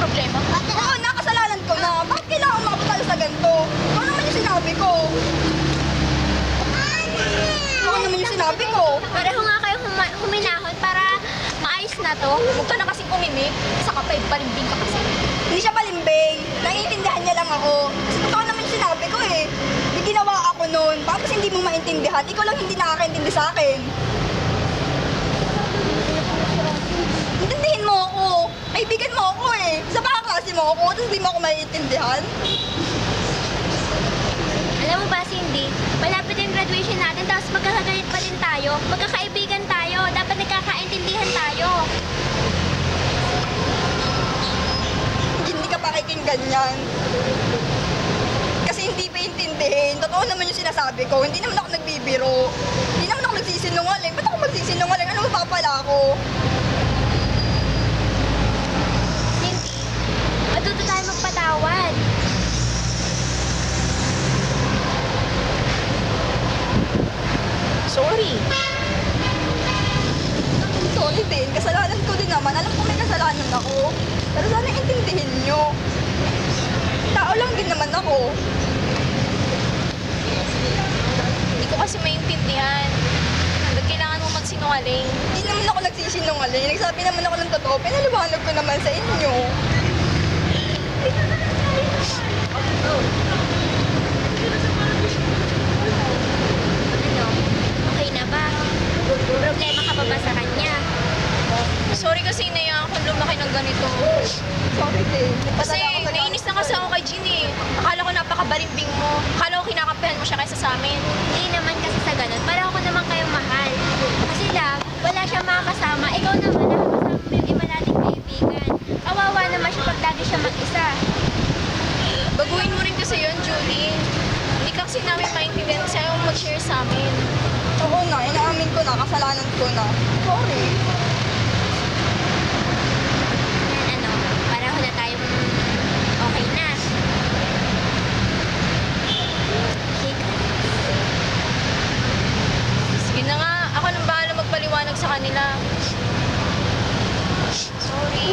problema mo. Oo, nakasalanan ko na. Bakit kailangan makapagalo sa ganito? Ano naman yung sinabi ko? Ano naman yung sinabi ko? Pareho nga kayo huminahon para maayos na to. Huwag ka na kasing umimik. Sa kapay, balimbing ka kasi. Hindi siya palimbing. Naiintindihan niya lang ako. Kasi totoo naman yung sinabi ko eh. May ginawa ako noon. Tapos hindi mo maintindihan. Ikaw lang hindi nakakaintindi sa akin. Intindihin mo ako. Kaibigan mo ako eh. Sa baka klase mo ako. Tapos hindi mo ako maiintindihan. Alam mo ba, Cindy, malapit yung graduation natin, tapos magkakagalit pa din tayo. Magkakaibigan tayo. Dapat nagkakaintindihan tayo. Hindi ka pakikinggan yan. Kasi hindi pa intindihin. Totoo naman yung sinasabi ko. Hindi naman ako nagbibiro. Hindi naman ako nagsisinungaling. Ba't ako magsisinungaling? Ano mapapala ako? Cindy, matuto tayo magpatawad. Sorry. Sorry din. Kasalanan ko din naman. Alam ko may kasalanan ako. Pero sana intindihin nyo. Tao lang din naman ako. Hindi ko kasi maintindihan. Hanggang kailangan mo magsinungaling. Hindi naman ako nagsisinungaling. Nagsabi naman ako ng totoo. Pinaliwanag ko naman sa inyo. Ano? Okay na ba? Problema ka pa ba sa kanya? Sorry kasi inayaan akong lumaki ng ganito. Sorry din. Kasi nainis na kasi ako kay Ginny. Akala ko napakabalimbing mo. Akala ko kinakampihan mo siya kaysa sa amin. Hindi naman kasi sa ganun. Para ako naman kayong mahal. Kasi lang, wala siyang makakasama. Ikaw naman, nakakasama mo yung iba nating kaibigan. Kawawa naman siya pag lagi siya mag-isa. Baguhin mo rin kasi yun, Julie. Hindi ka kasi namin maintindihan kasi ayaw mo mag-share sa amin. Oo nga, inaamin ko na. Kasalanan ko na. Sorry. Yan ano, pareho na tayong okay na. Sige na nga, ako nang bahala magpaliwanag sa kanila. Sorry.